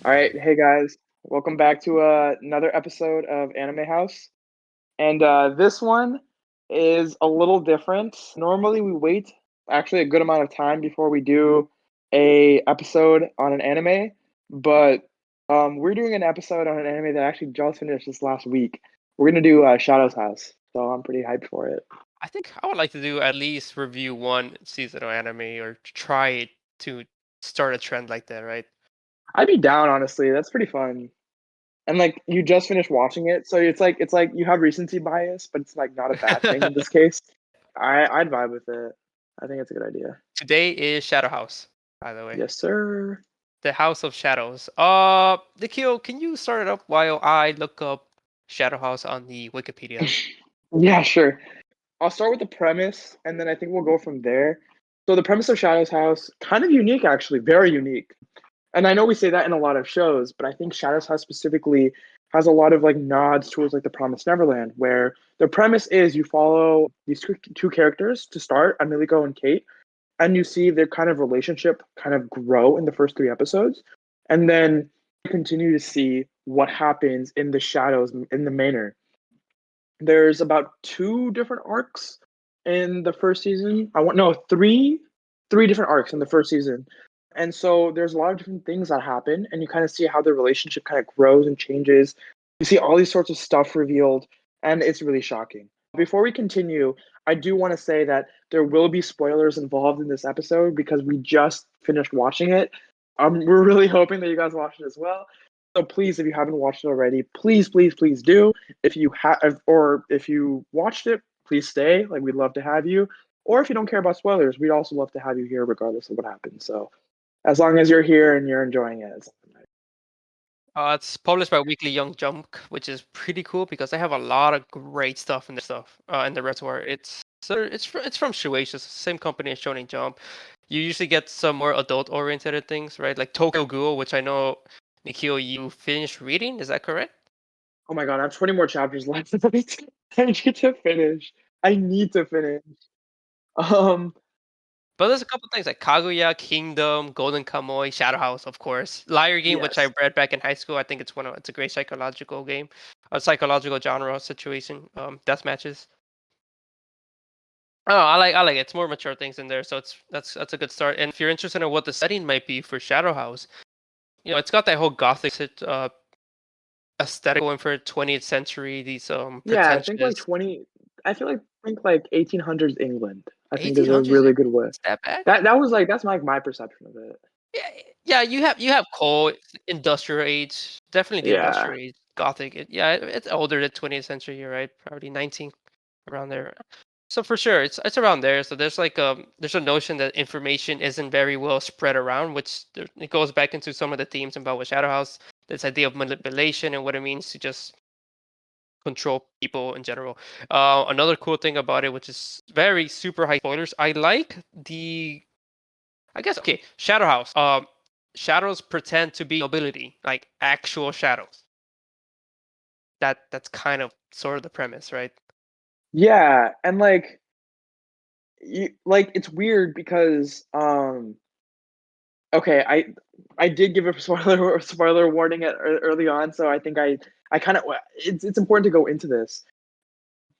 All right, hey guys, welcome back to another episode of Anime House. And this one is a little different. Normally, we wait actually a good amount of time before we do a episode on an anime, but we're doing an episode on an anime that actually just finished this last week. We're gonna do Shadow's House, so I'm pretty hyped for it. I think I would like to do at least review one season of anime or try to start a trend like that, right? I'd be down, honestly. That's pretty fun. And like you just finished watching it, so it's like you have recency bias, but it's like not a bad thing in this case. I'd vibe with it. I think it's a good idea. Today is Shadow House, by the way. Yes, sir. The House of Shadows. Nikhil, can you start it up while I look up Shadow House on the Wikipedia? Yeah, sure. I'll start with the premise, and then I think we'll go from there. So the premise of Shadow's House, kind of unique, actually, very unique. And I know we say that in a lot of shows, but I think Shadow's House specifically has a lot of like nods towards like The Promised Neverland, where the premise is you follow these two characters to start, Amiliko and Kate, and you see their kind of relationship kind of grow in the first three episodes, and then you continue to see what happens in the shadows in the manor. There's about two different arcs in the first season. I want no three different arcs in the first season. And so there's a lot of different things that happen, and you kind of see how the relationship kind of grows and changes. You see all these sorts of stuff revealed, and it's really shocking. Before we continue, I do want to say that there will be spoilers involved in this episode because we just finished watching it. We're really hoping that you guys watch it as well. So please, if you haven't watched it already, please do. If you have, or if you watched it, please stay. Like we'd love to have you. Or if you don't care about spoilers, we'd also love to have you here, regardless of what happens. So as long as you're here and you're enjoying it, it's It's published by Weekly Young Jump, which is pretty cool because they have a lot of great stuff in the reservoir. It's from Shueisha, same company as Shonen Jump. You usually get some more adult-oriented things, right? Like Tokyo Ghoul, which I know, Nikhil, you finished reading. Is that correct? oh my god, I have 20 more chapters left. I need to finish. I need to finish. Um, But there's a couple things like Kaguya, Kingdom, Golden Kamuy, Shadow House, of course. Liar Game, which I yes. read back in high school. I think it's a great psychological game, a psychological genre situation. Death matches. Oh, I like it. It's more mature things in there, so that's a good start. And if you're interested in what the setting might be for Shadow House, it's got that whole gothic aesthetic going for 20th century. These Yeah, I think like pretentious 20. I feel like think like 1800s England. I think is a 1800s. really good way. Is that bad? That was like that's like my perception of it. Yeah, yeah. You have coal, industrial age, definitely the Yeah. industrial age, gothic. It's older than 20th century. You're right, probably 19 around there. So for sure, it's around there. So there's a notion that information isn't very well spread around, which it goes back into some of the themes about with Shadow House. This idea of manipulation and what it means to just control people in general. Another cool thing about it, which is very super high spoilers, I like I guess okay, Shadow House. Shadows pretend to be nobility, like actual shadows. That's kind of sort of the premise, right? Yeah, and like it's weird because okay, I did give a spoiler warning early on, so I think I kind of it's important to go into this.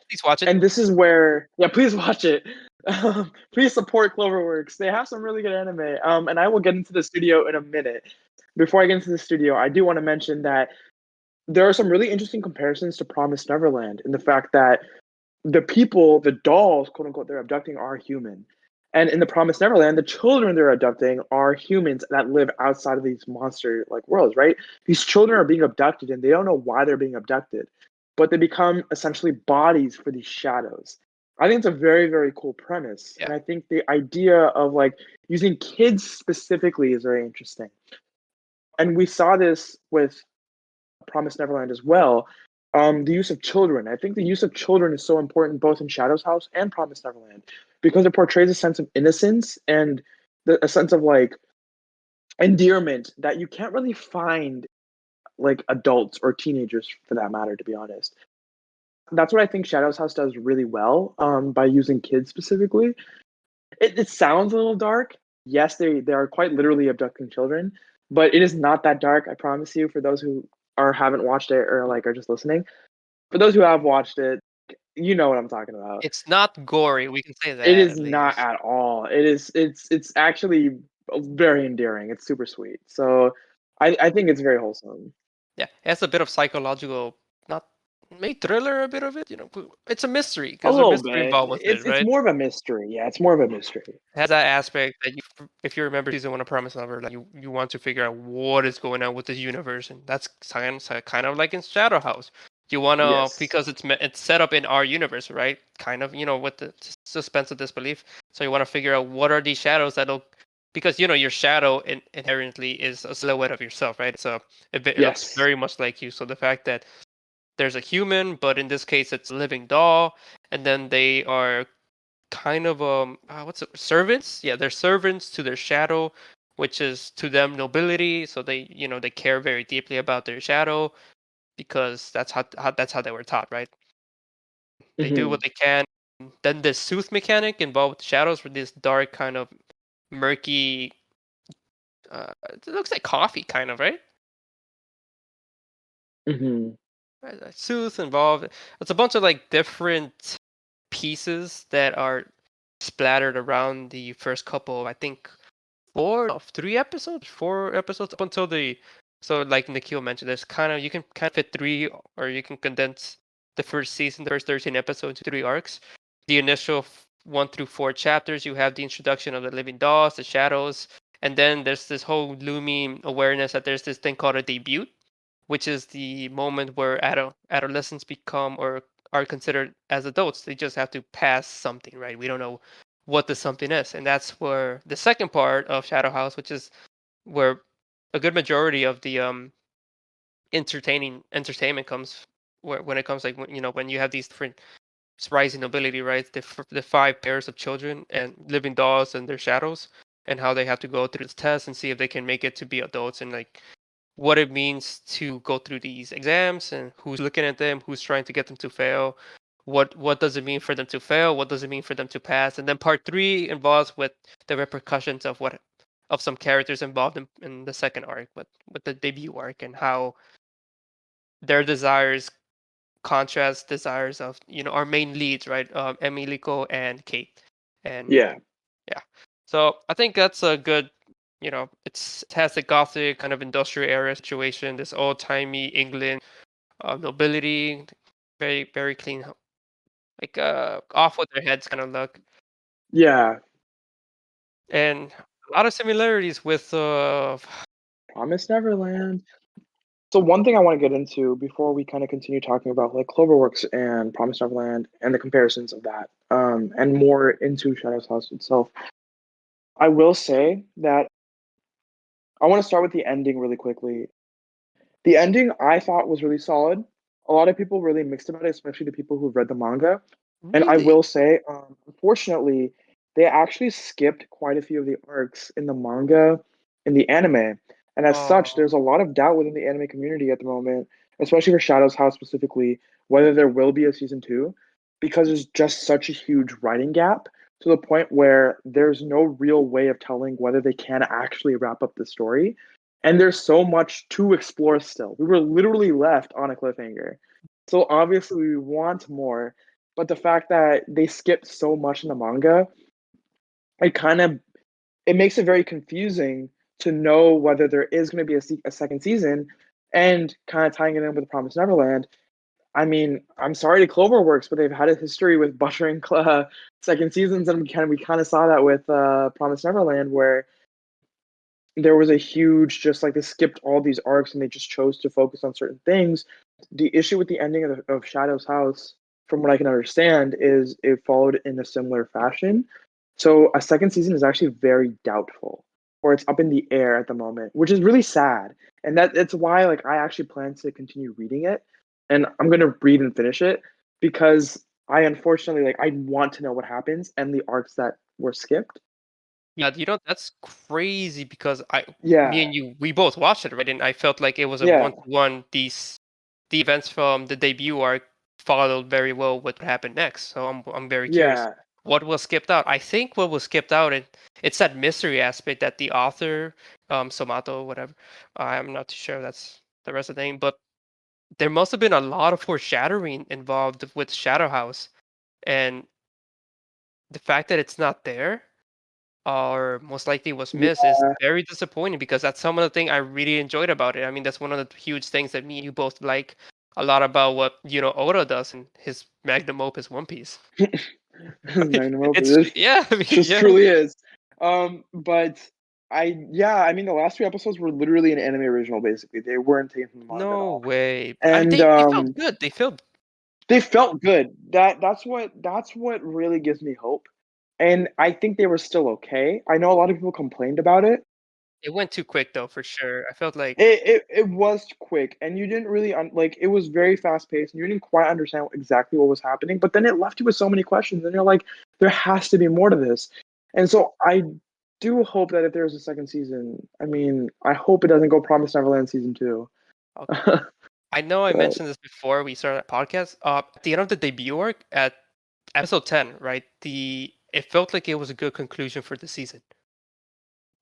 Please watch it. And this is where, yeah, please watch it. Please support Cloverworks. They have some really good anime. And I will get into the studio in a minute. Before I get into the studio, I do want to mention that there are some really interesting comparisons to Promised Neverland in the fact that the people, the dolls, quote unquote, they're abducting are human. And in the Promised Neverland, the children they're abducting are humans that live outside of these monster like worlds, right? These children are being abducted and they don't know why they're being abducted, but they become essentially bodies for these shadows. I think it's a very, very cool premise. Yeah. And I think the idea of like using kids specifically is very interesting. And we saw this with Promised Neverland as well. The use of children. I think the use of children is so important both in Shadow's House and Promised Neverland because it portrays a sense of innocence and a sense of like endearment that you can't really find like adults or teenagers for that matter, to be honest. That's what I think Shadow's House does really well by using kids specifically. It sounds a little dark. Yes, they are quite literally abducting children, but it is not that dark. I promise you. For those who haven't watched it or like are just listening, for those who have watched it, you know what I'm talking about. It's not gory. We can say It that is at not least. at all. It's actually very endearing. It's super sweet. So I think it's very wholesome. Yeah, it has a bit of psychological, not maybe thriller, a bit of it. It's a mystery A because there's a little mystery bit. involved with it, It's right? more of a mystery. Yeah, it's more of a mystery. It has that aspect that if you remember season one of Promise Neverland, you want to figure out what is going on with this universe, and that's kind of like in Shadow House. You want to Yes. because it's set up in our universe, right? Kind of, with the suspense of disbelief. So you want to figure out what are these shadows that'll because your shadow inherently is a silhouette of yourself, right? So it looks Yes. very much like you. So the fact that there's a human, but in this case it's a living doll, and then they are kind of what's it, servants? Yeah, they're servants to their shadow, which is to them nobility. So they care very deeply about their shadow because that's how they were taught, right? They do Hmm. what they can. Then the sooth mechanic involved with shadows with this dark kind of murky. It looks like coffee, kind of, right? Hmm. Sooth involved. It's a bunch of like different pieces that are splattered around the first couple, I think, 4 episodes up until the so like Nikhil mentioned, there's you can kind of fit three, or you can condense the first season, the first 13 episodes into three arcs. The initial 1 through 4 chapters, you have the introduction of the living dolls, the shadows, and then there's this whole looming awareness that there's this thing called a debut, which is the moment where adolescents become or are considered as adults. They just have to pass something, right? We don't know what the something is, and that's where the second part of Shadow House, which is where a good majority of the entertainment comes, where when it comes like when you have these different rising nobility, right? The 5 pairs of children and living dolls and their shadows, and how they have to go through this test and see if they can make it to be adults, and like what it means to go through these exams and who's looking at them, who's trying to get them to fail. What does it mean for them to fail? What does it mean for them to pass? And then part three involves with the repercussions of some characters involved in the second arc, with the debut arc, and how their desires contrast desires of our main leads, right? Emilico and Kate. And Yeah. yeah. So I think that's a good, it has the gothic kind of industrial era situation, this old timey England, nobility, very, very clean, like off with their heads kind of look. Yeah. And a lot of similarities with Promise Neverland. So one thing I want to get into before we kind of continue talking about like Cloverworks and Promise Neverland and the comparisons of that, and more into Shadow's House itself, I will say that I want to start with the ending really quickly. The ending I thought was really solid. A lot of people really mixed about it, especially the people who've read the manga. And I really. will say, unfortunately, they actually skipped quite a few of the arcs in the manga, in the anime. And as such, Oh, there's a lot of doubt within the anime community at the moment, especially for Shadow's House specifically, whether there will be a season two, because there's just such a huge writing gap to the point where there's no real way of telling whether they can actually wrap up the story. And there's so much to explore still. We were literally left on a cliffhanger. So obviously we want more, but the fact that they skipped so much in the manga, it kind of it makes it very confusing to know whether there is going to be a second season, and kind of tying it in with Promise Neverland. I mean, I'm sorry to Cloverworks, but they've had a history with buttering second seasons, and we kind of saw that with Promise Neverland, where there was a huge just like they skipped all these arcs and they just chose to focus on certain things. The issue with the ending of Shadow's House, from what I can understand, is it followed in a similar fashion. So a second season is actually very doubtful, or it's up in the air at the moment, which is really sad. And that's why like I actually plan to continue reading it, and I'm gonna read and finish it because I unfortunately like I want to know what happens and the arcs that were skipped. yeah. That's crazy because me Yeah, and you, we both watched it, right? And I felt like it was a yeah, 1-to-1. The events from the debut arc followed very well what happened next. So I'm very curious. yeah. what was skipped out. I think what was skipped out, it's that mystery aspect that the author, Somato, whatever. I'm not too sure if that's the rest of the name, but there must have been a lot of foreshadowing involved with Shadow House, and the fact that it's not there, or most likely was missed, is Yeah, very disappointing because that's some of the thing I really enjoyed about it. I mean, that's one of the huge things that me and you both like a lot about what Oda does in his magnum opus One Piece. Magnum opus. It's yeah, I mean, Just yeah. truly is. But I mean, the last 2 episodes were literally an anime original. Basically, they weren't taken from the manga at No all, way. I mean, and they felt good. They felt they felt good. That's what really gives me hope, and I think they were still okay. I know a lot of people complained about it. it went too quick though, for sure. I felt like It was quick, and you didn't really like it was very fast paced, and you didn't quite understand exactly what was happening. But then it left you with so many questions, and you're like, there has to be more to this. And so I do hope that if there's a second season, I mean, I hope it doesn't go Promised Neverland season two. okay. I know I But mentioned this before we started the podcast. At the end of the debut arc at episode 10, right? It felt like it was a good conclusion for the season.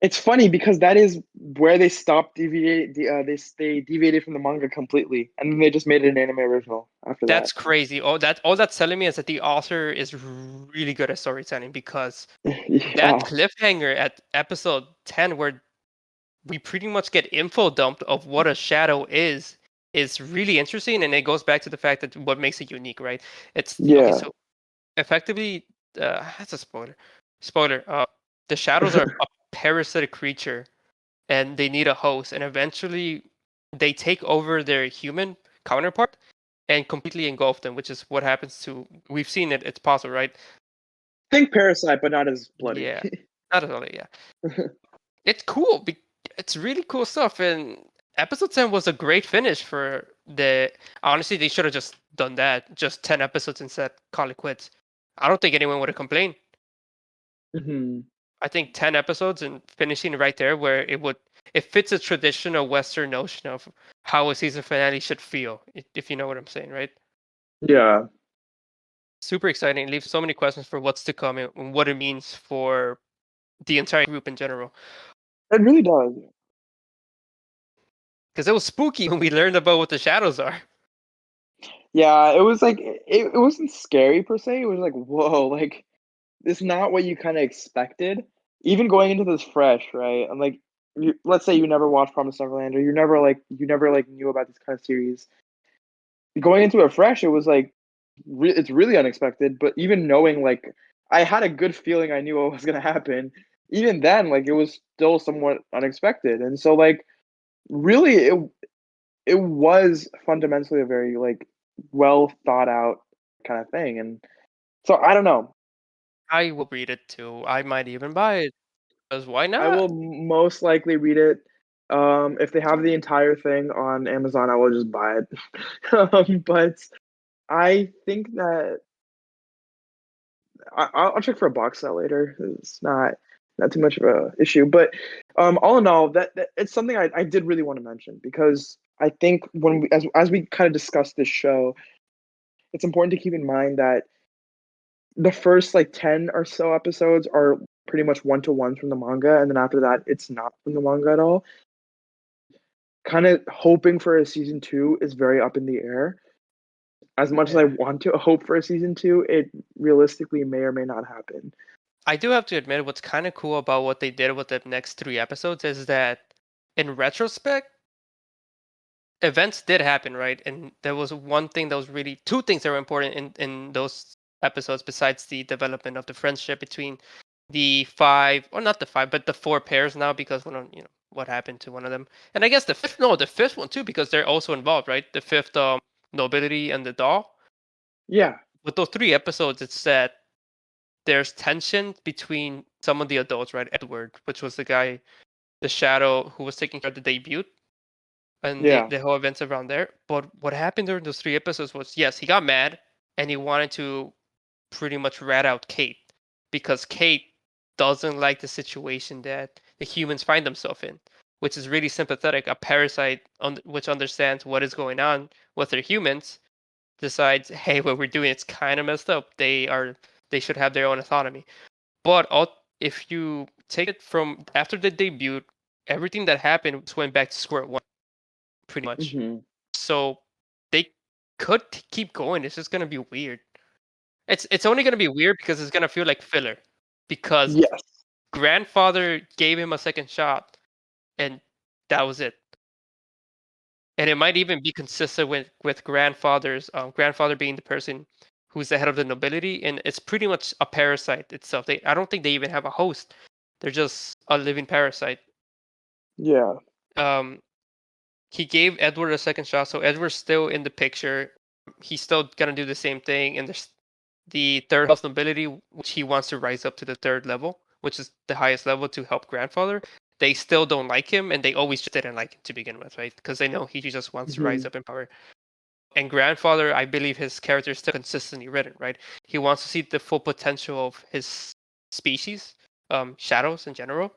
it's funny because that is where they stopped deviate. They deviated from the manga completely, and then they just made it an anime original after that. That's crazy. All that's telling me is that the author is really good at storytelling because that Yeah, cliffhanger at episode 10 where we pretty much get info dumped of what a shadow is really interesting, and it goes back to the fact that what makes it unique, right? It's okay, yeah, so effectively, that's a spoiler. Spoiler. The shadows are a parasitic creature, and they need a host, and eventually they take over their human counterpart and completely engulf them, which is what happens to. We've seen it. It's possible, right? think Parasite, but not as bloody. Yeah, not at all. Yeah, it's cool. It's really cool stuff, and episode 10 was a great finish for the. Honestly, they should have just done that, just 10 episodes instead. Call it quits. I don't think anyone would have complained. Mhm. I think 10 episodes and finishing right there where it fits a traditional Western notion of how a season finale should feel, if you know what I'm saying, right? Yeah, Super exciting. It leaves so many questions for what's to come and what it means for the entire group in general. it really does. Because it was spooky when we learned about what the shadows are. Yeah, it was like it wasn't scary per se. It was like, whoa, like it's not what you kind of expected. Even going into this fresh, right? And like, let's say you never watched Promised Neverland, or you never knew about this kind of series. Going into it fresh, it was like it's really unexpected. But even knowing like I had a good feeling I knew what was gonna happen. Even then, like it was still somewhat unexpected, and so like really it was fundamentally a very like well thought out kind of thing. And so I don't know. I will read it too. I might even buy it. Because why I will not? most likely read it. If they have the entire thing on Amazon, I will just buy it. But I think that I'll check for a box set later. It's not too much of a issue. But all in all, that it's something I did really want to mention because I think when as we kind of discuss this show, it's important to keep in mind that the first like 10 or so episodes are pretty much one to ones from the manga, and then after that, it's not from the manga at all. Kind of hoping for a season two is very up in the air. As much as I Yeah. want to hope for a season two, it realistically may or may not happen. I do have to admit what's kind of cool about what they did with the next 3 episodes is that in retrospect, events did happen, right? And there was one thing that was really two things that were important in those episodes besides the development of the friendship between the five, or not the five, but the four pairs now because one of what happened to one of them, and I guess the fifth one too because they're also involved, right? The fifth nobility and the doll. Yeah, With those 3 episodes, it's that there's tension between some of the adults, right? Edward, which was the guy, the shadow who was taking care of the debut and yeah, the whole events around there. But what happened during those 3 episodes was, yes, he got mad and he wanted to pretty much rat out Kate because Kate doesn't like the situation that the humans find themselves in, which is really sympathetic. A parasite which understands what is going on with their humans decides, hey, what we're doing it's kind of messed up. They are they should have their own autonomy. But if you take it from after the debut, everything that happened just went back to square one, pretty much. Hmm. So they could keep going. It's just gonna be weird. It's only gonna be weird because it's gonna feel like filler, because Yes. grandfather gave him a second shot, and that was it. And it might even be consistent with grandfather being the person who's the head of the nobility, and it's pretty much a parasite itself. I don't think they even have a host. They're just a living parasite. Yeah. Um, he gave Edward a second shot, so Edward's still in the picture. He's still gonna do the same thing, and there's the third house nobility, which he wants to rise up to the third level, which is the highest level to help grandfather. They still don't like him, and they always just didn't like him to begin with, right? Because they know he just wants to rise Hmm. up in power. And grandfather, I believe his character is still consistently written, right? He wants to see the full potential of his species, shadows in general.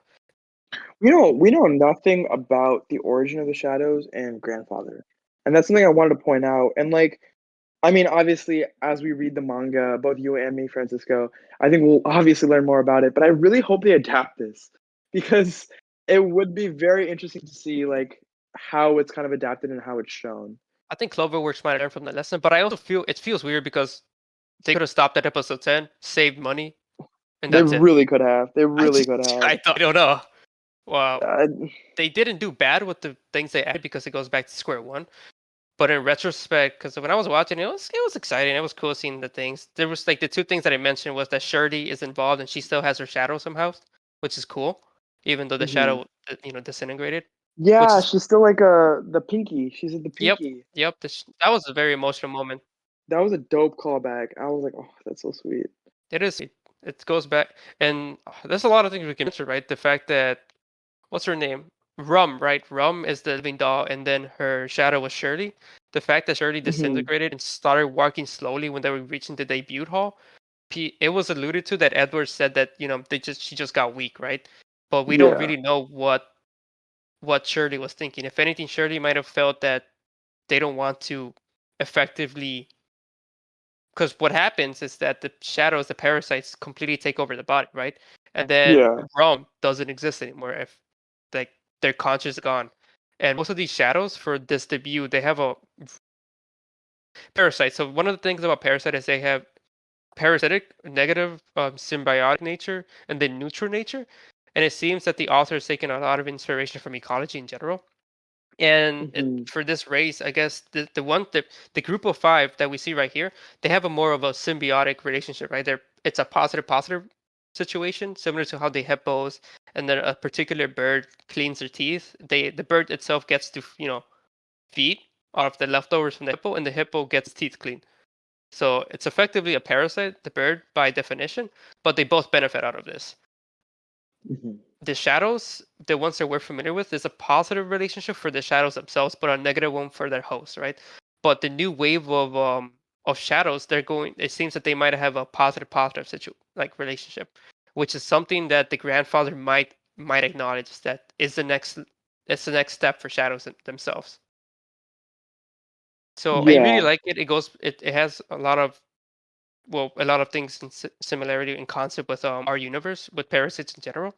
We know nothing about the origin of the shadows and grandfather, and that's something I wanted to point out. And like, I mean, obviously, as we read the manga, both you and me, Francisco, I think we'll obviously learn more about it. But I really hope they adapt this, because it would be very interesting to see like how it's kind of adapted and how it's shown. I think Cloverworks might learn from the lesson, but I also feel it feels weird because they could have stopped at episode 10, saved money, and They that's it. really could have. They I really just could have. I don't know. Well, Uh, they didn't do bad with the things they added because it goes back to square one. But in retrospect, because when I was watching it was exciting. It was cool seeing the things. There was like the two things that I mentioned was that Shirley is involved and she still has her shadow somehow, which is cool, even though the mhm. shadow disintegrated. Which Yeah, is she's still like the pinky. She's at the yep, pinky. yep. That was a very emotional moment. That was a dope callback. I was like, oh, that's so sweet. It is. It goes back, and there's a lot of things we can answer, right? The fact that what's her name? Rum, right? Rum is the living doll, and then her shadow was Shirley. The fact that Shirley Hmm. disintegrated and started walking slowly when they were reaching the debut hall, it was alluded to that Edward said that she just got weak, right? But we don't Yeah. really know what Shirley was thinking. If anything, Shirley might have felt that they don't want to effectively, because what happens is that the shadows, the parasites, completely take over the body, right? And then Yeah. Rome doesn't exist anymore if like their conscious is gone. And most of these shadows for this debut, they have a parasite. So one of the things about parasite is they have parasitic, negative, symbiotic nature, and then neutral nature. And it seems that the author is taking a lot of inspiration from ecology in general. And Hmm. for this race, I guess the group of five that we see right here, they have a more of a symbiotic relationship, right? It's a positive situation, similar to how the hippos and then a particular bird cleans their teeth. The bird itself gets to feed off the leftovers from the hippo, and the hippo gets teeth cleaned. So it's effectively a parasite, the bird by definition, but they both benefit out of this. Hmm. The shadows, the ones that we're familiar with, is a positive relationship for the shadows themselves, but a negative one for their hosts, right? But the new wave of shadows, they're going. It seems that they might have a positive relationship, which is something that the grandfather might acknowledge that is the next. It's the next step for shadows themselves. So I really Yeah. like it. It has a lot of things in similarity in concept with our universe with parasites in general.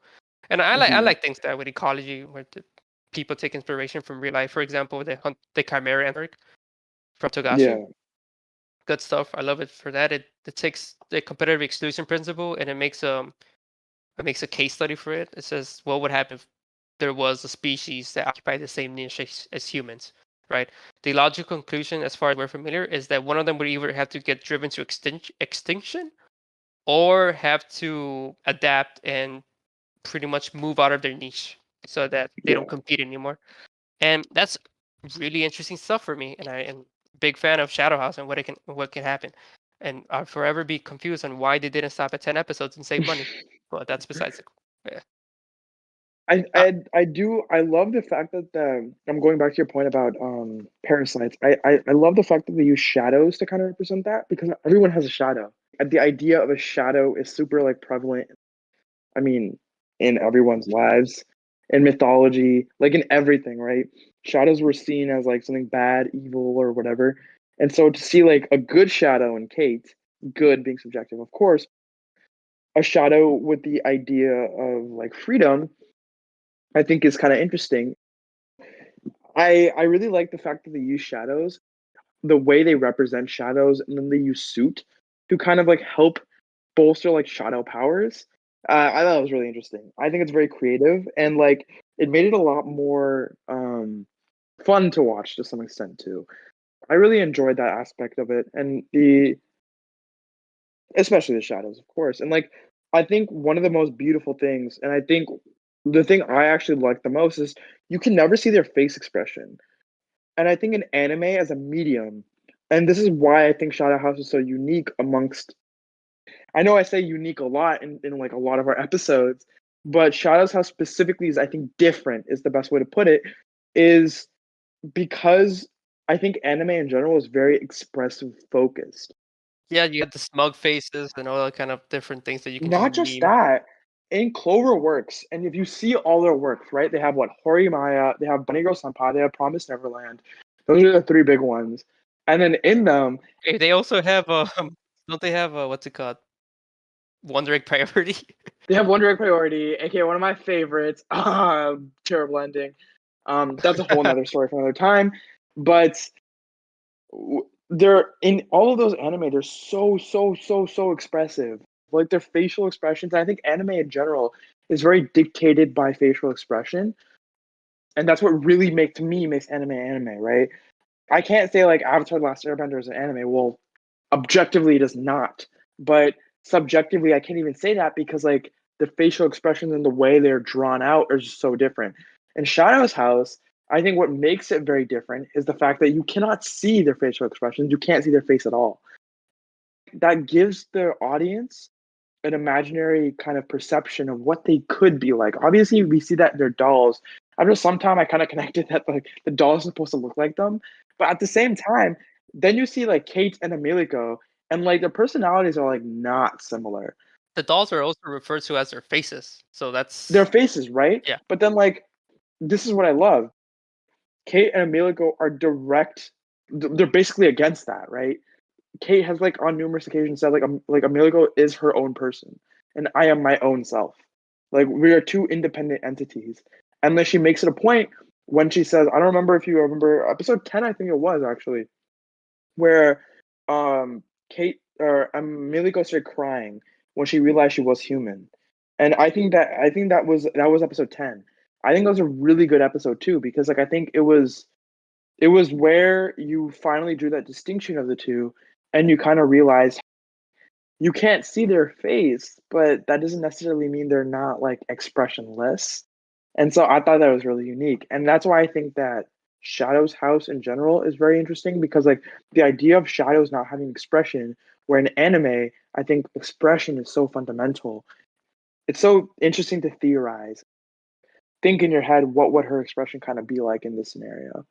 And I Hmm. like things that with ecology where the people take inspiration from real life. For example, they hunt the chimera ant from Togashi. Yeah. Good stuff. I love it for that. It takes the competitive exclusion principle and it makes a case study for it. It says what would happen if there was a species that occupied the same niche as humans, right? The logical conclusion, as far as we're familiar, is that one of them would either have to get driven to extinction or have to adapt and pretty much move out of their niche so that they don't Yeah. compete anymore. And that's really interesting stuff for me. And I am a big fan of Shadow House and what can happen. And I'll forever be confused on why they didn't stop at 10 episodes and save money. But that's besides the yeah. Uh, I love the fact that I'm going back to your point about parasites. I love the fact that they use shadows to kind of represent that, because everyone has a shadow. The idea of a shadow is super like prevalent. I mean, in everyone's lives, in mythology, like in everything, right? Shadows were seen as like something bad, evil, or whatever. And so to see like a good shadow in Kate, good being subjective, of course, a shadow with the idea of like freedom, I think is kind of interesting. I really like the fact that they use shadows, the way they represent shadows, and then they use suit to kind of like help bolster like shadow powers. I thought it was really interesting. I think it's very creative and like it made it a lot more fun to watch to some extent too. I really enjoyed that aspect of it and the especially the shadows, of course. And like I think one of the most beautiful things, and I think the thing I actually like the most is you can never see their face expression. And I think in anime as a medium, and this is why I think Shadow House is so unique amongst I know I say unique a lot in like a lot of our episodes, but Shadow's House specifically is I think different is the best way to put it, is because I think anime in general is very expressive focused. Yeah, you have the smug faces and all that kind of different things that you can just Not just meme. that, in Cloverworks, and if you see all their works, right? They have what Maya, they have Bunny Girl Senpai, they have Promised Neverland. Those are the three big ones. And then in them, Hey, they also have don't they have what's it called? Wonder Egg Priority. they have One Direct Priority, aka one of my favorites. Terrible ending. That's a whole nother story for another time. But they're in all of those anime. They're so expressive. Like their facial expressions. I think anime in general is very dictated by facial expression, and that's what really makes anime, right? I can't say like Avatar: The Last Airbender is an anime. Well, objectively, it is not. But subjectively, I can't even say that because like the facial expressions and the way they're drawn out are just so different. In Shadow's House, I think what makes it very different is the fact that you cannot see their facial expressions. You can't see their face at all. That gives the audience an imaginary kind of perception of what they could be like. Obviously, we see that they're dolls. After some time, I kind of connected that like the dolls are supposed to look like them, but at the same time, then you see like Kate and Emilico, and like their personalities are like not similar. The dolls are also referred to as their faces, so Their that's faces, right? yeah. But then like this is what I love. Kate and Emilico are direct. They're basically against that, right? Kate has like on numerous occasions said like Emilico is her own person, and I am my own self. Like we are two independent entities, and then she makes it a point when she says, I don't remember if you remember episode 10, I think it was actually, where Kate or Emilico started crying when she realized she was human, and I think that was episode 10. I think that was a really good episode too because like I think it was where you finally drew that distinction of the two and you kind of realize you can't see their face, but that doesn't necessarily mean they're not like expressionless. And so I thought that was really unique. And that's why I think that Shadow's house in general is very interesting because like the idea of shadows not having expression, where in anime, I think expression is so fundamental. It's so interesting to theorize. Think in your head what would her expression kind of be like in this scenario.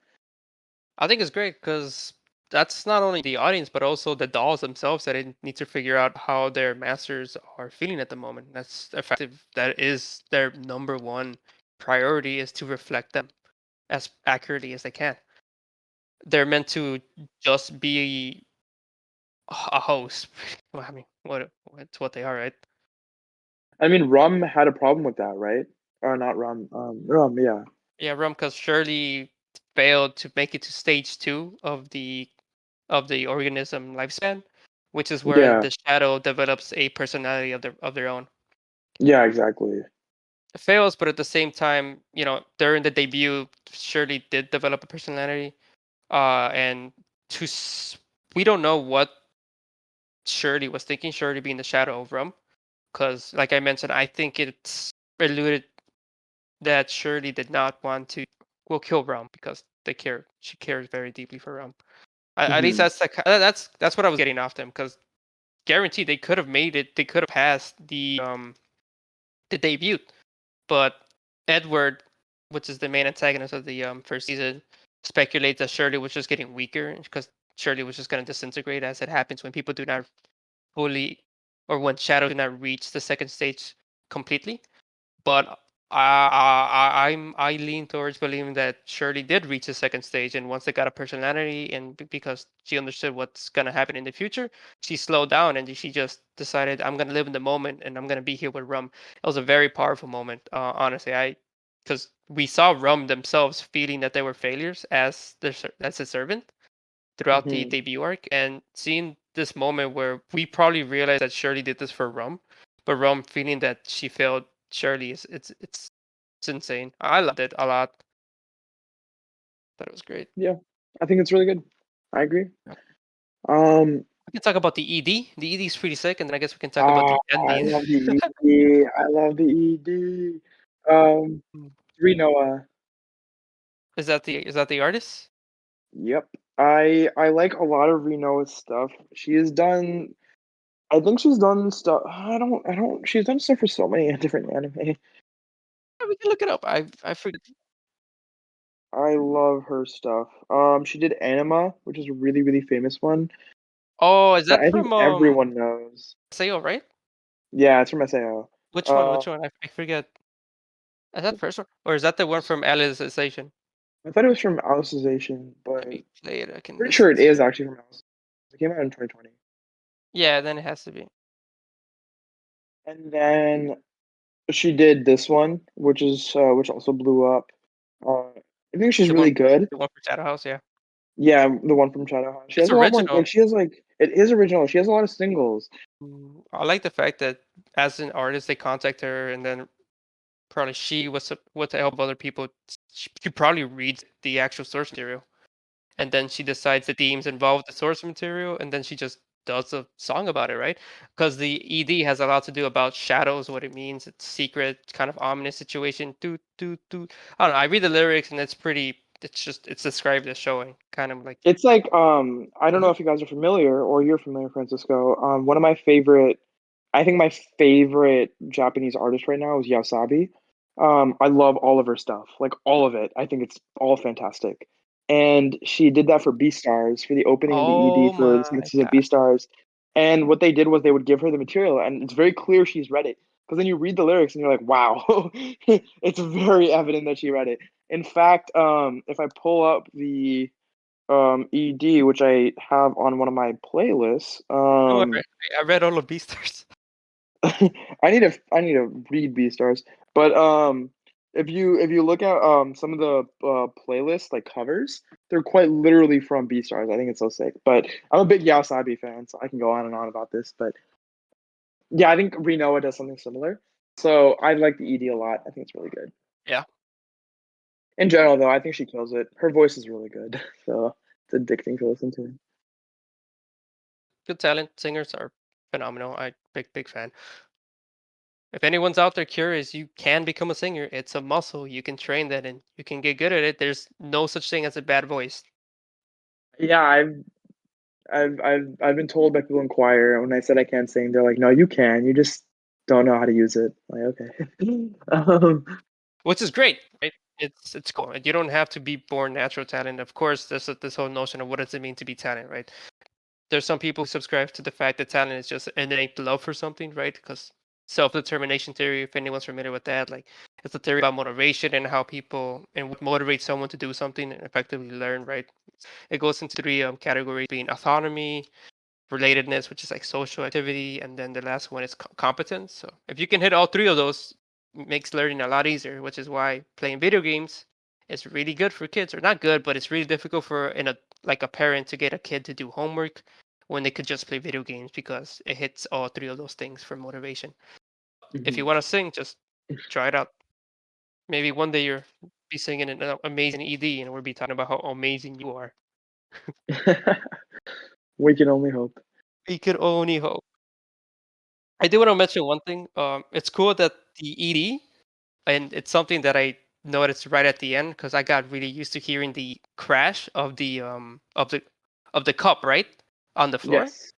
I think it's great because that's not only the audience but also the dolls themselves that need to figure out how their masters are feeling at the moment. That's effective. That is their number one priority is to reflect them as accurately as they can. They're meant to just be a host. Well, I mean, what's what they are, right? I mean, Rum had a problem with that, right? Or not Rum, Rum, yeah. Yeah, Rum, because Shirley failed to make it to stage two of the organism lifespan, which is where Yeah, the shadow develops a personality of their own. yeah, exactly. It fails, but at the same time, during the debut, Shirley did develop a personality. And to we don't know what Shirley was thinking. Shirley being the shadow of Rum, because like I mentioned, I think it's alluded that Shirley did not want to will kill Rum because she cares very deeply for Rum. At least Hmm. that's what I was getting off them because guaranteed they could have made it. They could have passed the debut, but Edward, which is the main antagonist of the first season, speculates that Shirley was just getting weaker because Shirley was just going to disintegrate as it happens when people do not fully or when Shadow do not reach the second stage completely. But I lean towards believing that Shirley did reach the second stage, and once they got a personality, and because she understood what's gonna happen in the future, she slowed down and she just decided, I'm gonna live in the moment and I'm gonna be here with Rum. It was a very powerful moment, honestly. Because we saw Rum themselves feeling that they were failures as as a servant throughout the Hmm. debut arc, and seeing this moment where we probably realized that Shirley did this for Rum, but Rum feeling that she failed Shirley is it's insane. I loved it a lot. Thought it was great. Yeah, I think it's really good. I agree. Yeah. Um, We can talk about the ED. The ED is pretty sick, and then I guess we can talk about ah, the I ending. love the ED. I love the ED. Um, Mm. Renoa. Is that the artist? Yep. I like a lot of Renoa's stuff. She has done. I think she's done stuff. I don't. She's done stuff for so many different anime. Yeah, we can look it up. I forget. I love her stuff. She did Anima, which is a really, really famous one Oh, is that that I think from everyone knows. Sao, right? Yeah, it's from SAO. Which one? Uh, Which one? I forget. Is that the first one, or is that the one from Alicization? I thought it was from Alicization, Let but me play it. I can pretty sure listen it to is it. actually from Alicization. It came out in 2020. Yeah, then it has to be And then she did this one, which also blew up. I think she's the one really good. the one for Shadow House. Yeah, Yeah, the one from Shadow Heart. She it's has a lot more. original. She has like it is original. She has a lot of singles. I like the fact that as an artist, they contact her, and then probably she was with the help of other people. She probably reads the actual source material, and then she decides the themes involved with the source material, and then she just does a song about it, right? Because the ED has a lot to do about shadows, what it means. It's secret, kind of ominous situation. Do. I don't know. I read the lyrics, and it's pretty. It's described as showing, kind of like. It's like I don't know Mhm. if you guys are familiar or you're familiar, Francisco. One of my favorite, I think my favorite Japanese artist right now is Yasabi. I love all of her stuff, like all of it. I think it's all fantastic. And she did that for Beastars for the opening of the ED Oh for the second my season of god. Beastars. And what they did was they would give her the material, and it's very clear she's read it. Because then you read the lyrics and you're like, wow, it's very evident that she read it. In fact, if I pull up the ED, which I have on one of my playlists. No, I read all of Beastars. I need to read Beastars, but if you look at some of the playlist like covers, they're quite literally from Beastars. I think it's so sick. But I'm a big Yaosabi fan, so I can go on and on about this. But yeah, I think Renoa does something similar. So I like the ED a lot. I think it's really good. Yeah, In general, though, I think she kills it. Her voice is really good, so it's addicting to listen to. good talent. Singers are phenomenal. I big fan. If anyone's out there curious, you can become a singer. It's a muscle. You can train that and you can get good at it. There's no such thing as a bad voice. Yeah, I've been told by people in choir when I said I can't sing, they're like, "No, you can. You just don't know how to use it." I'm like, okay. um, Which is great, right? It's cool. You don't have to be born natural talent. Of course, there's this whole notion of what does it mean to be talent, right? There's some people who subscribe to the fact that talent is just an innate love for something, right? Because self-determination theory, if anyone's familiar with that, like it's a theory about motivation and how people and what motivates someone to do something and effectively learn, right? It goes into three categories being autonomy, relatedness, which is like social activity, and then the last one is competence. So if you can hit all three of those, it makes learning a lot easier, which is why playing video games is really good for kids, or not good, but it's really difficult for like a parent to get a kid to do homework when they could just play video games because it hits all three of those things for motivation. If you mhm. want to sing, just try it out. Maybe one day you're be singing an amazing ED, and we'll be talking about how amazing you are. We can only hope. We could only hope. I do want to mention one thing. It's cool that the ED, and it's something that I noticed right at the end because I got really used to hearing the crash of the cup right on the floor, Yes.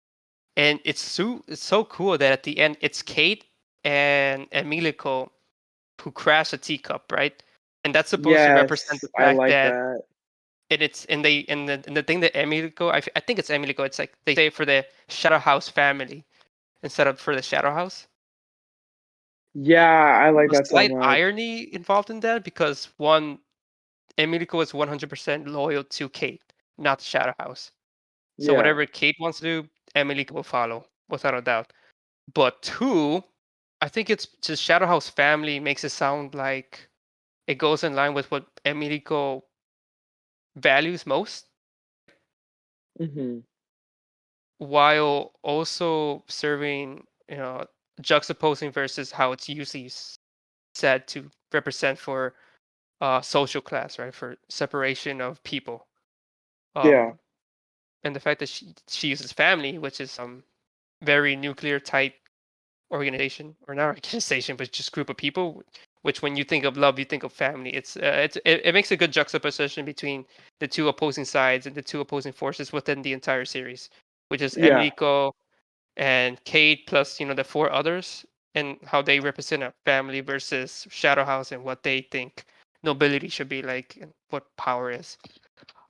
and it's so cool that at the end it's Kate and Emilico who crash a teacup, right? And that's supposed to represent Yes, the I fact like that that. and it's and the thing that Emilico, I think it's Emilico. It's like they say for the Shadow House family instead of for the Shadow House. Yeah, I like The that so slight much. irony involved in that because one, Emilico is 100% loyal to Kate, not the Shadow House. So Yeah. whatever Kate wants to do, Emilico will follow without a doubt. But two, I think it's just Shadow House family makes it sound like it goes in line with what Emilico values most, Hmm. while also serving, juxtaposing versus how it's usually said to represent for social class, right? For separation of people. Yeah. Um, and the fact that she uses family, which is very nuclear type organization, or not organization, but just group of people. Which, when you think of love, you think of family. It makes a good juxtaposition between the two opposing sides and the two opposing forces within the entire series, which is Yeah. Enrico and Kate plus the four others, and how they represent a family versus Shadow House and what they think nobility should be like and what power is,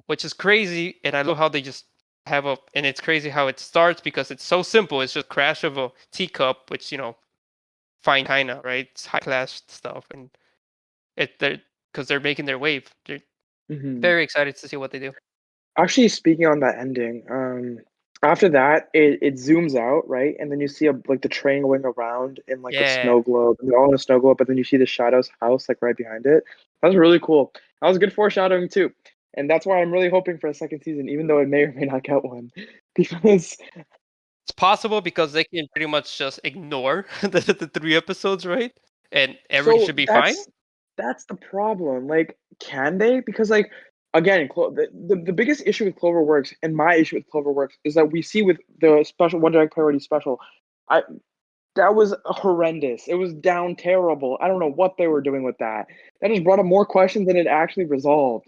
which is crazy. And I love how they just have and it's crazy how it starts because it's so simple. It's just crash of a teacup, which fine china, right? It's high class stuff, and they're because they're making their wave. They're Hmm. very excited to see what they do. Actually, speaking on that ending, after that, it zooms out, right? And then you see like the train going around in like a Yeah. snow globe, and they're all in a snow globe, but then you see the Shadow's house like right behind it. That was really cool. That was good foreshadowing too. And that's why I'm really hoping for a second season, even though it may or may not get one. Because It's possible because they can pretty much just ignore the three episodes, right? And everything so should be fine. that's the problem. Like, can they? Because like again, the biggest issue with Cloverworks and my issue with Cloverworks is that we see with the special One Direct Priority special, I that was horrendous. It was down terrible. I don't know what they were doing with that. That just brought up more questions than it actually resolved.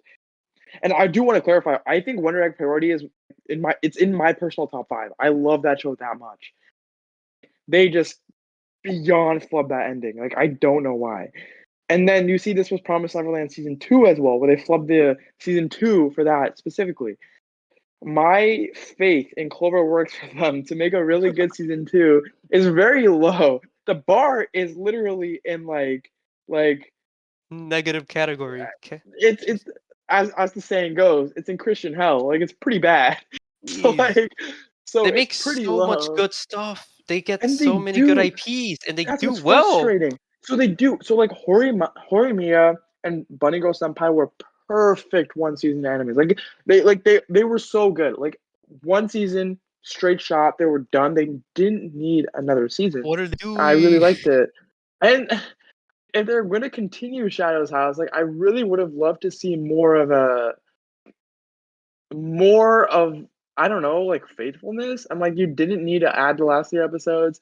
And I do want to clarify. I think One Direct Priority is in my personal top 5. I love that show that much. They just beyond flub that ending. Like I don't know why. And then you see this was Promised Neverland season 2 as well, where they flubbed the season 2 for that specifically. My faith in Cloverworks for them to make a really good season 2 is very low. The bar is literally in like Negative category. it's as the saying goes, it's in Christian hell. Like it's pretty bad. So Jeez. like so They it's make pretty so much low. good stuff. They get And they so many good do. IPs, and they That's do what's well. frustrating. So they do. So like Horimiya and Bunny Girl Senpai were perfect one season animes. They were so good. Like one season straight shot, they were done. They didn't need another season. What are they I really doing? liked it. And if they're going to continue Shadow's House, like I really would have loved to see more of I don't know, like faithfulness. I'm like you didn't need to add the last 3 episodes.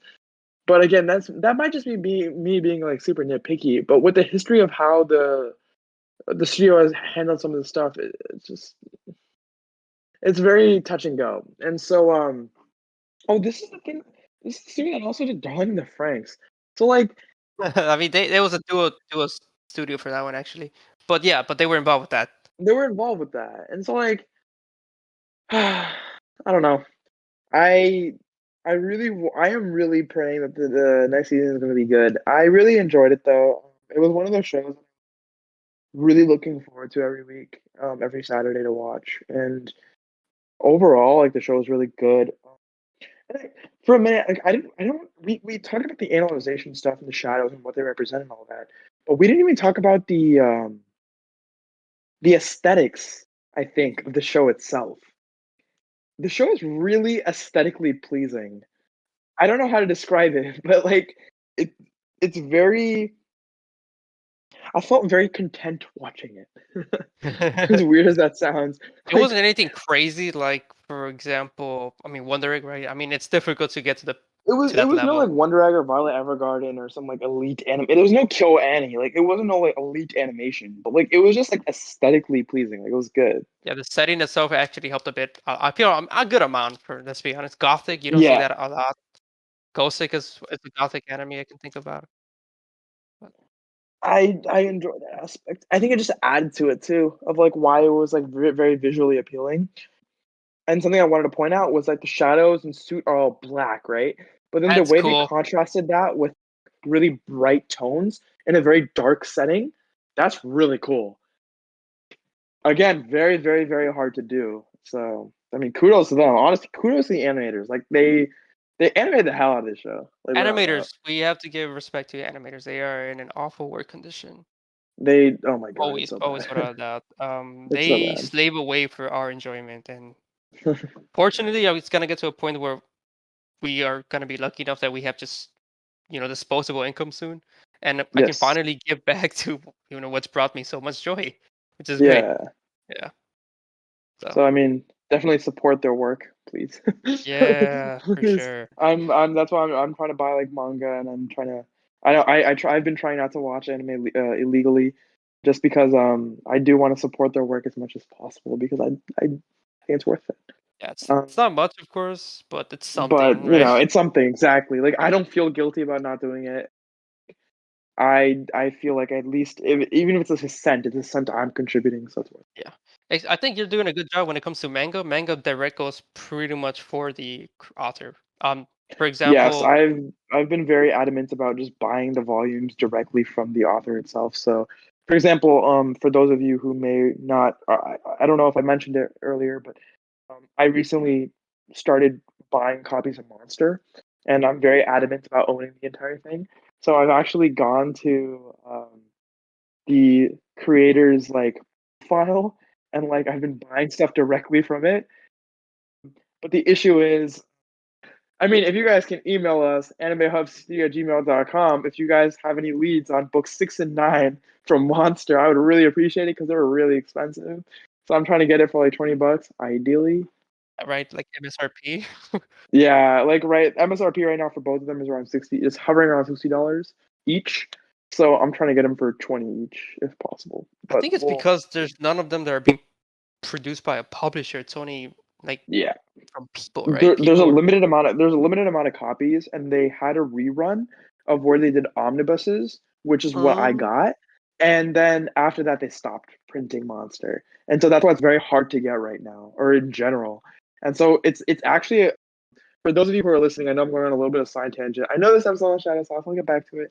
But again, that might just be me being like super nitpicky. But with the history of how the studio has handled some of the stuff, it's very touch and go. And so oh, this is the thing. This is the studio that also did Darling in the Franks. So like I mean, there was a duo studio for that one actually, but yeah, but they were involved with that. they were involved with that, and so like I don't know. I I am really praying that the next season is going to be good. I really enjoyed it though. It was one of those shows really looking forward to every week, every Saturday to watch. And overall, like the show is really good. And for a minute, like I don't. We talked about the analyzation stuff and the shadows and what they represent and all that, but we didn't even talk about the aesthetics. I think of the show itself. The show is really aesthetically pleasing. I don't know how to describe it, but like it, it's very. I felt very content watching it. As It weird as that sounds, like wasn't anything crazy, like for example, I mean Wonder Egg, right? I mean, it's difficult to get to it that was no level. like Wonder Egg or Violet Evergarden or some like elite anim. There was no Kill Annie. Like it wasn't no like elite animation, but like it was just like aesthetically pleasing. Like it was good. Yeah, the setting itself actually helped a bit. I feel a good amount for, let's be honest. Gothic, you don't see Yeah, that a lot. Ghostic is a Gothic anime I can think about. But I enjoyed that aspect. I think it just added to it too of like why it was like very visually appealing. And something I wanted to point out was like the shadows and suit are all black, right? But then the that's way they cool. contrasted that with really bright tones in a very dark setting. That's really cool. Again, very, very, very hard to do. So I mean, kudos to them. Honestly, kudos to the animators. Like they animated the hell out of this show. Like without a doubt. Animators, we have to give respect to animators. They are in an awful work condition. They oh my god, it's Always, so always bad. without a doubt. It's so They bad. slave away for our enjoyment, and fortunately, it's gonna get to a point where we are gonna be lucky enough that we have just disposable income soon, and I can Yes. finally give back to what's brought me so much joy, which is great. Yeah. Yeah. So So I mean, definitely support their work, please. yeah, for Please. sure. I'm that's why I'm trying to buy like manga and I'm trying to I know I try I've been trying not to watch anime illegally just because I do want to support their work as much as possible because I think it's worth it. Yeah, it's Um it's not much, of course, but it's but something, right? it's something exactly. Like I don't feel guilty about not doing it. I feel like at least even if it's a cent I'm contributing, so it's worth Yeah. I think you're doing a good job when it comes to manga. Manga direct goes pretty much for the author. For Yes, example, I've been very adamant about just buying the volumes directly from the author itself. So, for example, for those of you who may not, I don't know if I mentioned it earlier, but I recently started buying copies of Monster, and I'm very adamant about owning the entire thing. So I've actually gone to the creator's like file, and like I've been buying stuff directly from it. But the issue is I mean, if you guys can email us, animehubstudio@gmail.com, if you guys have any leads on books 6 and 9 from Monster, I would really appreciate it because they were really expensive. So I'm trying to get it for like $20, ideally. right, like MSRP. Yeah, like right, MSRP right now for both of them is around 60. It's hovering around $60 each. So I'm trying to get them for 20 each if possible. I But think it's well, because there's none of them that are being produced by a publisher. It's only like yeah, from people, right? there's a People. limited amount of copies, and they had a rerun of where they did omnibuses, which is what I Mm, got. And then after that, they stopped printing Monster, and so that's why it's very hard to get right now, or in general. And so it's actually for those of you who are listening. I know I'm going on a little bit of side tangent. I know this episode on Shadow Sauce. I'll get back to it.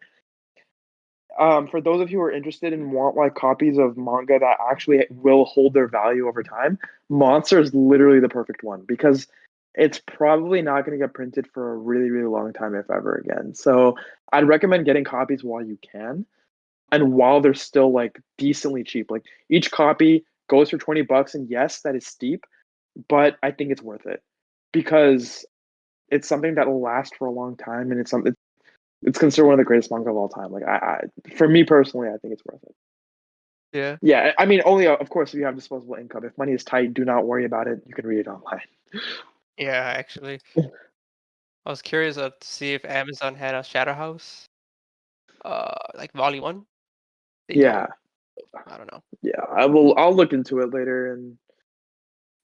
For those of you who are interested and want like copies of manga that actually will hold their value over time, Monster is literally the perfect one because it's probably not going to get printed for a really, really long time, if ever again. So I'd recommend getting copies while you can and while they're still like decently cheap. Like each copy goes for $20, and yes, that is steep, but I think it's worth it because it's something that will last for a long time, and it's considered one of the greatest manga of all time. Like for me personally, I think it's worth it. yeah. Yeah, I mean, only of course if you have disposable income. If money is tight, do not worry about it. You can read it online. Yeah, actually. I was curious to see if Amazon had a Shadow House, like Volume 1. They don't. Yeah, I don't know. yeah. I will. I'll look into it later, and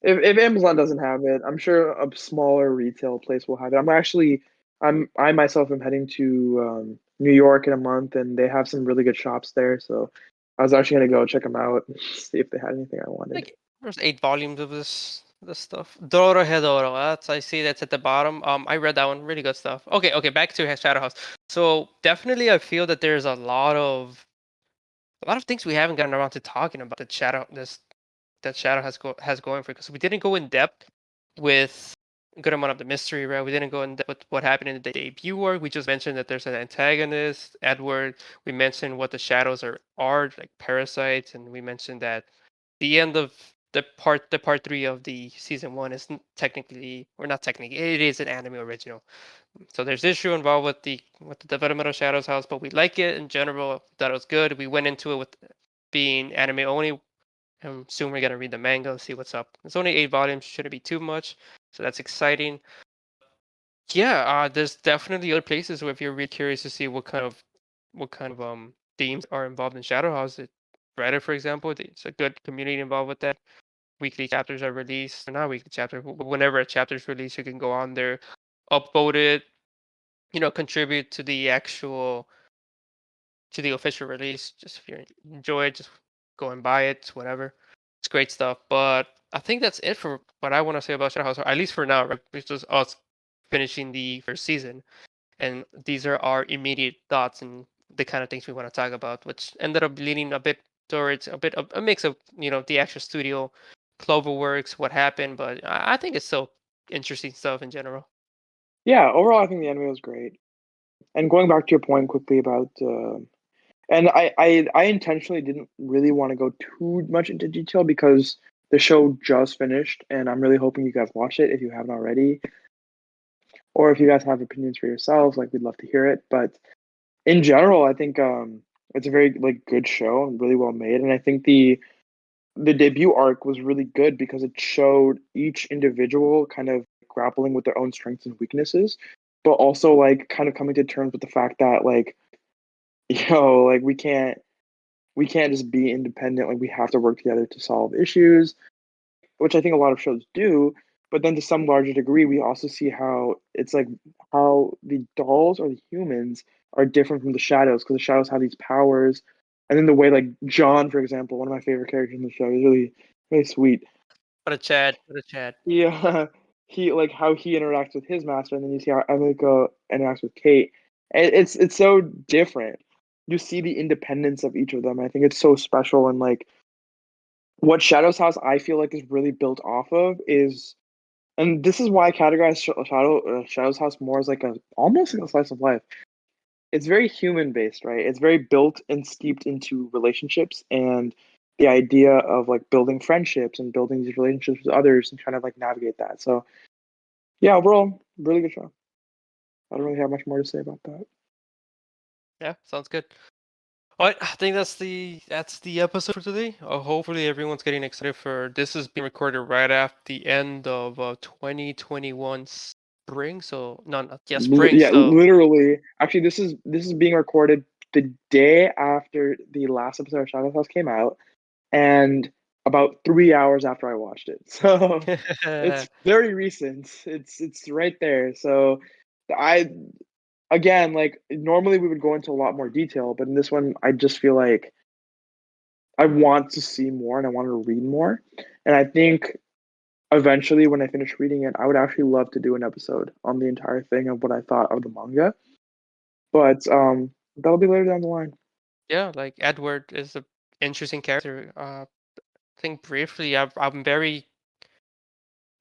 if Amazon doesn't have it, I'm sure a smaller retail place will have it. I myself am heading to New York in a month, and they have some really good shops there. So I was actually gonna go check them out, and see if they had anything I wanted. Like there's 8 volumes of this stuff. Dorohedoro. I see that's at the bottom. I read that one. Really good stuff. Okay. Back to Shadow House. So definitely, I feel that there's a lot of things we haven't gotten around to talking about that Shadow has going for, because we didn't go in depth with a good amount of the mystery, right? We didn't go in depth with what happened in the debut arc. We just mentioned that there's an antagonist, Edward. We mentioned what the shadows are like parasites, and we mentioned that the end of the part 3 of the season 1 is technically, or not technically, it is an anime original. So there's issue involved with the development of Shadows House, but we like it in general. Thought it was good. We went into it with being anime only. Soon we're gonna read the manga, see what's up. It's only 8 volumes, shouldn't be too much, so that's exciting. Yeah, there's definitely other places where if you're really curious to see what kind of themes are involved in Shadow House, Reddit, for example, it's a good community involved with that. Weekly chapters are released, or not weekly chapter, but whenever a chapter is released, you can go on there, upvote it, contribute to the official release. Just if you enjoy it, just go and buy it, whatever. It's great stuff. But I think that's it for what I want to say about Shadow House, or at least for now, right? It's just us finishing the first season. and these are our immediate thoughts and the kind of things we want to talk about, which ended up leaning a bit towards a bit of a mix of the actual studio, Cloverworks, what happened, but I think it's still interesting stuff in general. Yeah, overall, I think the anime was great. And going back to your point quickly about, and I intentionally didn't really want to go too much into detail because the show just finished, and I'm really hoping you guys watch it if you haven't already, or if you guys have opinions for yourselves, like we'd love to hear it. But in general, I think it's a very like good show and really well made, and I think the debut arc was really good because it showed each individual kind of grappling with their own strengths and weaknesses, but also like kind of coming to terms with the fact that like like we can't just be independent, like we have to work together to solve issues, which I think a lot of shows do. But then to some larger degree, we also see how it's like how the dolls or the humans are different from the shadows because the shadows have these powers. And then the way like John, for example, one of my favorite characters in the show, is really really sweet. What a Chad, what a Chad. Yeah, he like how he interacts with his master, and then you see how Emiko interacts with Kate. It's so different. You see the independence of each of them. I think it's so special, and like what Shadow's House I feel like is really built off of is, and this is why I categorize Shadow's House more as like a almost like a slice of life. It's very human based, right? It's very built and steeped into relationships and the idea of like building friendships and building these relationships with others and trying to like navigate that. So yeah, overall, really good show. I don't really have much more to say about that. Yeah, sounds good. All right, I think that's the episode for today. Hopefully everyone's getting excited for this. Is being recorded right after the end of 2021 spring. So not yeah, spring. Yeah, So literally. Actually, this is being recorded the day after the last episode of Shadow's House came out, and about 3 hours after I watched it. So it's very recent. It's right there. So I again like normally we would go into a lot more detail, but in this one I just feel like I want to see more and I wanted to read more. And I think eventually when I finish reading it, I would actually love to do an episode on the entire thing of what I thought of the manga. But that'll be later down the line. yeah, like Edward is a interesting character. I think briefly, I'm very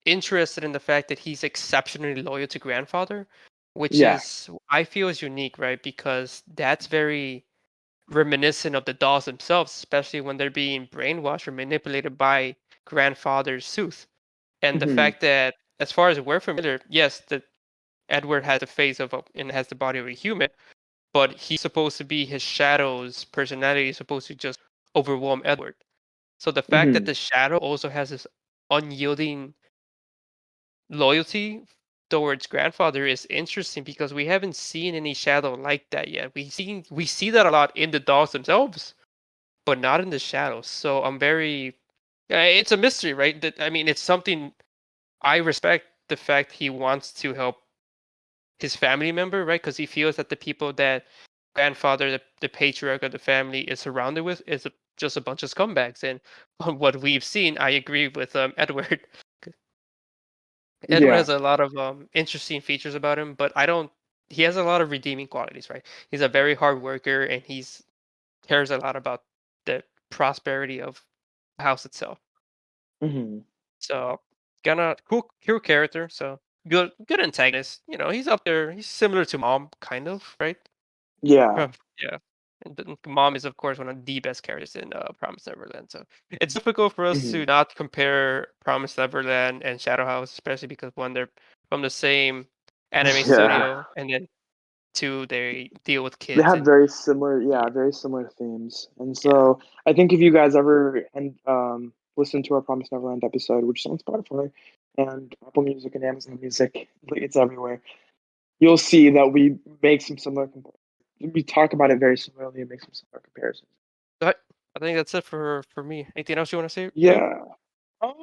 interested in the fact that he's exceptionally loyal to grandfather, which Yeah. is I feel is unique, right? Because that's very reminiscent of the dolls themselves, especially when they're being brainwashed or manipulated by grandfather's Sooth. And the Hmm. fact that, as far as we're familiar, yes, the Edward has the face of a and has the body of a human, but he's supposed to be his shadow's personality is supposed to just overwhelm Edward. So the fact that Hmm. the shadow also has this unyielding loyalty towards grandfather is interesting because we haven't seen any shadow like that yet. We see that a lot in the dolls themselves, but not in the shadows. So I'm very yeah, it's a mystery, right? That I mean, it's something I respect the fact he wants to help his family member, right? Because he feels that the people that grandfather, the patriarch of the family, is surrounded with is just a bunch of scumbags. And on what we've seen, I agree with Edward. Edward Yeah. has a lot of interesting features about him, but I don't. He has a lot of redeeming qualities, right? He's a very hard worker, and he's cares a lot about the prosperity of the house itself. Hmm. So, gonna cool character. So good antagonist. He's up there. He's similar to Mom, kind of, right? Yeah. Yeah. And then Mom is, of course, one of the best characters in Promise Neverland. So it's difficult for us Hmm. to not compare Promise Neverland and Shadow House, especially because one, they're from the same anime Yeah. studio, and then two, they deal with They kids have and very similar, yeah, yeah, very similar themes. And yeah, so I think if you guys ever and listen to our Promise Neverland episode, which is on Spotify and Apple Music and Amazon Music, like, it's everywhere. You'll see that we make some similar. We talk about it very similarly and make some similar comparisons. but I think that's it for me. Anything else you want to say, Ray? Yeah. Um,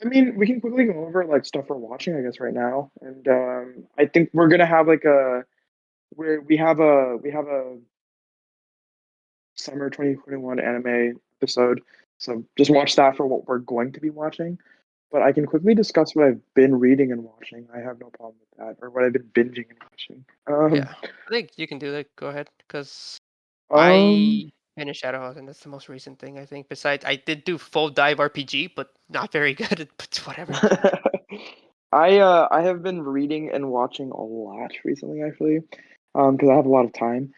I mean, we can quickly go over like stuff we're watching, I guess, right now, and I think we're gonna have like a we have a summer 2021 anime episode. So just watch that for what we're going to be watching. but I can quickly discuss what I've been reading and watching. I have no problem with that, or what I've been binging and watching. Yeah, I think you can do that. Go ahead, because I Um, finished Shadowhawk, and that's the most recent thing I think. Besides, I did do Full Dive RPG, but not very good. But whatever. I have been reading and watching a lot recently, actually, because I have a lot of time.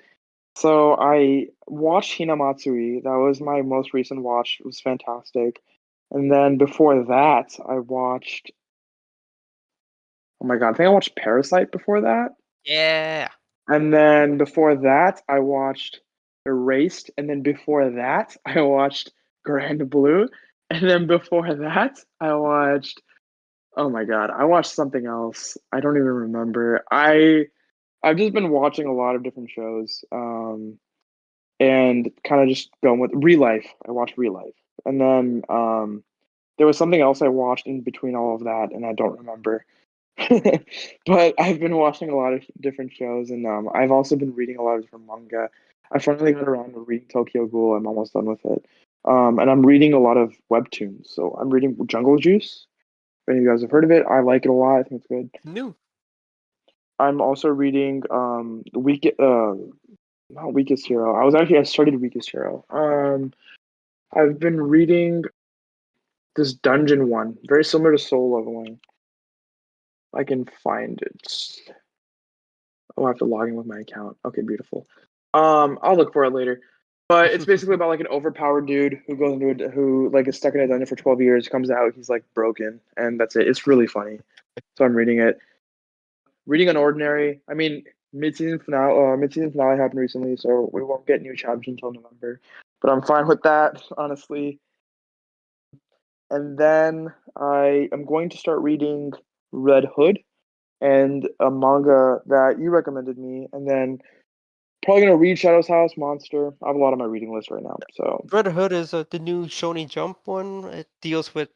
So I watched Hinamatsuri. That was my most recent watch. It was fantastic. And then before that, I watched. Oh my God, I think I watched Parasite before that. Yeah. And then before that, I watched Erased. And then before that, I watched Grand Blue. And then before that, I watched. Oh my God, I watched something else. I don't even remember. I've just been watching a lot of different shows. And kind of just going with Real Life. I watched Real Life, and then there was something else I watched in between all of that, and I don't remember. But I've been watching a lot of different shows, and I've also been reading a lot of different manga. I finally got around to reading Tokyo Ghoul. I'm almost done with it, and I'm reading a lot of webtoons. So I'm reading Jungle Juice. If any of you guys have heard of it, I like it a lot. I think it's good. New. I'm also reading not Weakest Hero. I started Weakest Hero. I've been reading this dungeon one, very similar to Soul Leveling. I can find it. Oh, I have to log in with my account. Okay, beautiful. I'll look for it later. But it's basically about like an overpowered dude who goes into who like is stuck in a dungeon for 12 years, comes out, he's like broken, and that's it. It's really funny. So I'm reading it. Reading Unordinary. I mean, mid-season finale happened recently, so we won't get new chapters until November. But I'm fine with that, honestly. And then I am going to start reading Red Hood and a manga that you recommended me, and then probably gonna read Shadow's House, Monster. I have a lot on my reading list right now. So Red Hood is the new Shonen Jump one. It deals with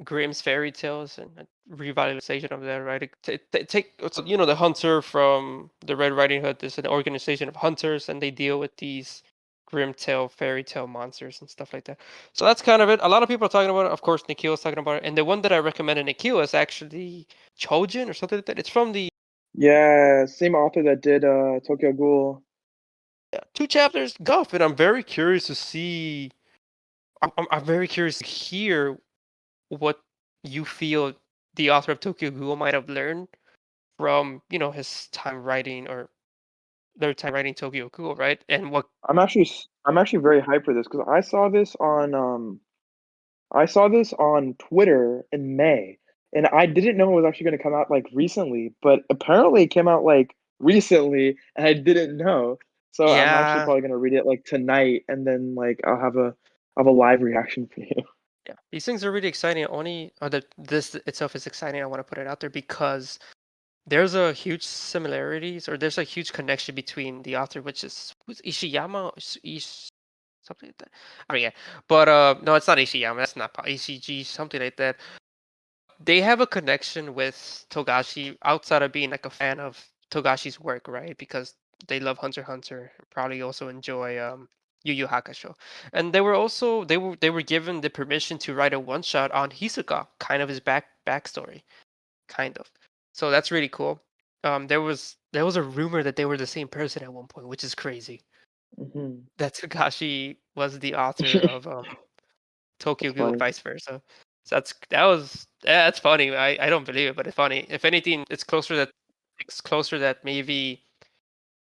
Grimm's fairy tales and a revitalization of that, right? So, the hunter from the Red Riding Hood. There's an organization of hunters, and they deal with these Grimm tale fairy tale monsters and stuff like that. So that's kind of it. A lot of people are talking about it. Of course, Nikhil is talking about it, and the one that I recommended Nikhil is actually Chojin or something like that. It's from the yeah, same author that did Tokyo Ghoul. two chapters. Guff, and I'm very curious to see. I'm very curious to hear what you feel the author of Tokyo Ghoul might have learned from his time writing or their time writing Tokyo Ghoul, right? And what I'm actually very hyped for this because I saw this on Twitter in May, and I didn't know it was actually going to come out like recently, but apparently it came out like recently, and I didn't know. So I'm actually yeah, probably going to read it like tonight, and then like I'll have a live reaction for you. yeah, these things are really exciting. Only this itself is exciting. I want to put it out there because there's a huge similarities or there's a huge connection between the author, which is who's Ishiyama, something like that. Oh yeah, but no, it's not Ishiyama. That's not ECG, something like that. They have a connection with Togashi outside of being like a fan of Togashi's work, right? Because they love Hunter x Hunter, probably also enjoy Yu Yu Hakusho. And they were given the permission to write a one shot on Hisoka, kind of his backstory, kind of. So that's really cool. There was a rumor that they were the same person at one point, which is crazy. Hmm. That Togashi was the author of Tokyo That's Ghoul and funny. vice versa. So that's funny. I don't believe it, but it's funny. If anything, it's closer that maybe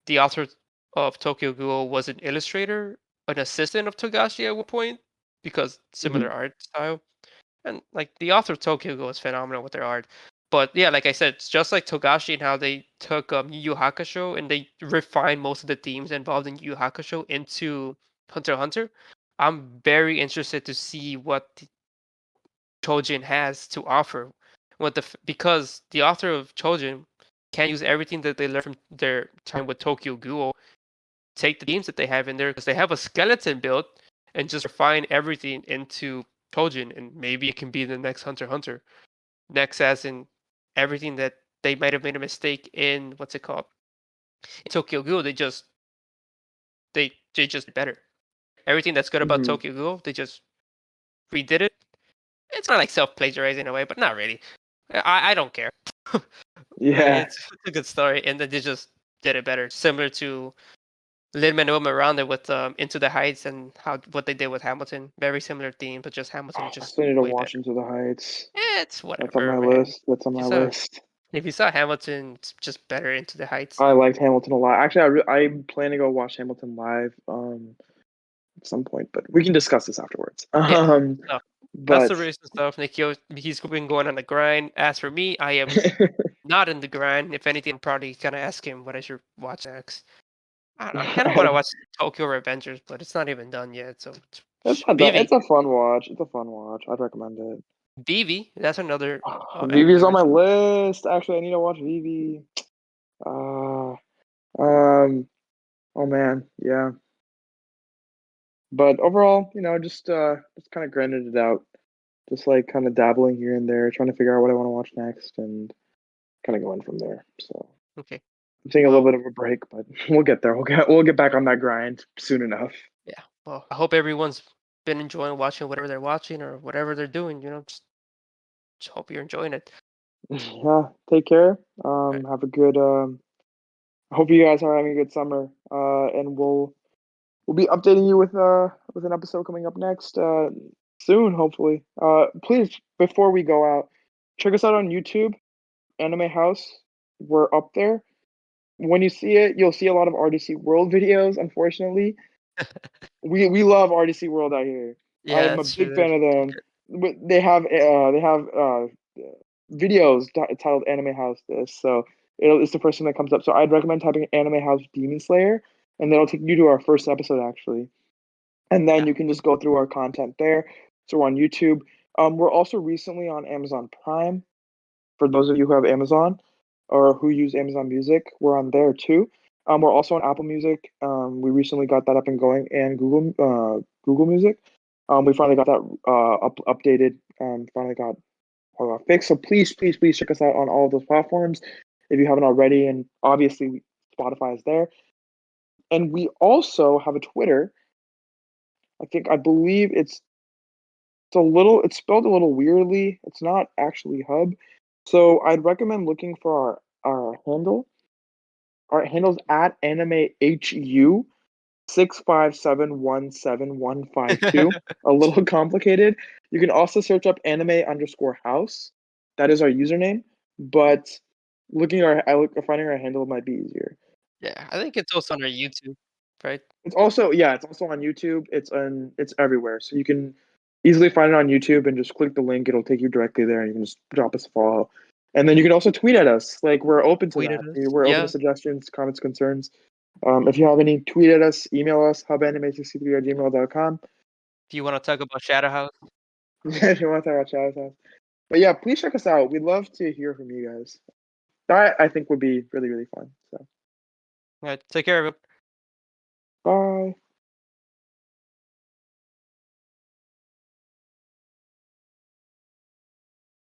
the author of Tokyo Ghoul was an illustrator, an assistant of Togashi at one point, because Hmm. similar art style. And like the author of Tokyo Ghoul is phenomenal with their art. But yeah, like I said, it's just like Togashi and how they took Yu Yu Hakusho and they refined most of the themes involved in Yu Yu Hakusho into Hunter x Hunter. I'm very interested to see what Chojin has to offer. Because the author of Chojin can use everything that they learned from their time with Tokyo Ghoul, take the themes that they have in there because they have a skeleton built, and just refine everything into Chojin, and maybe it can be the next Hunter x Hunter. Next, as in everything that they might have made a mistake in what's it called in Tokyo Ghoul, they just did better. Everything that's good about Hmm. Tokyo Ghoul, they just redid it it's not like self-plagiarizing in a way, but not really. I don't care. Yeah. It's a good story, and then they just did it better, similar to Lin-Manuel Miranda with Into the Heights and how what they did with Hamilton. Very similar theme, but just Hamilton Oh, I just still need to way watch better. Into the Heights. It's That's on whatever, my man. list. That's on If you my saw list. if you saw Hamilton, it's just better Into the Heights. I liked Hamilton a lot. Actually, I plan to go watch Hamilton live at some point, but we can discuss this afterwards. Yeah. So that's the But recent stuff. He's been going on the grind. As for me, I am not in the grind. If anything, I'm probably gonna ask him what I should watch next. I don't know. I kind of want to watch Tokyo Revengers, but it's not even done yet. So it's not that. BV, It's a fun watch. It's a fun watch. I'd recommend it. BV, that's another Vivi's anime on my original. list. Actually, I need to watch Vivi. Uh, um. Oh man, yeah. But overall, just kind of grinded it out. Just like kind of dabbling here and there, trying to figure out what I want to watch next, and kind of going from there. So Okay. I'm taking a little Well, bit of a break, but we'll get there. We'll get back on that grind soon enough. yeah. Well, I hope everyone's been enjoying watching whatever they're watching or whatever they're doing. Just hope you're enjoying it. Yeah, take care. All right. Have a good. I hope you guys are having a good summer. And we'll be updating you with an episode coming up next soon, hopefully. Please, before we go out, check us out on YouTube, Anime House. We're up there. When you see it, you'll see a lot of RDC World videos. Unfortunately, we love RDC World out here. Yeah, I'm a that's true. big fan of them. But they have videos titled Anime House this, so it's the first thing that comes up. So I'd recommend typing Anime House Demon Slayer, and that'll take you to our first episode actually, and then Yeah. you can just go through our content there. So we're on YouTube. We're also recently on Amazon Prime. For those of you who have Amazon or who use Amazon Music, we're on there too. We're also on Apple Music. We recently got that up and going, and Google Music. We finally got that updated. Finally got fixed. So please, please, please check us out on all of those platforms if you haven't already. And obviously, Spotify is there. And we also have a Twitter. I believe it's spelled a little weirdly. It's not actually Hub. So I'd recommend looking for our handle. Our handle's at animehu 657175152. A little complicated. You can also search up anime_house. That is our username. But finding our handle might be easier. Yeah, I think it's also on our YouTube, right? It's also on YouTube. It's everywhere. So you can easily find it on YouTube and just click the link. It'll take you directly there, and you can just drop us a follow. And then you can also tweet at us. Like we're open to Tweet at that. us. We're open to Yeah. suggestions, comments, concerns. If you have any, tweet at us, email us, hubanime63@gmail.com. If you want to talk about Shadow House, If you want to talk about Shadow's House. But yeah, please check us out. We'd love to hear from you guys. That I think would be really, really fun. So all right, take care of it. bye.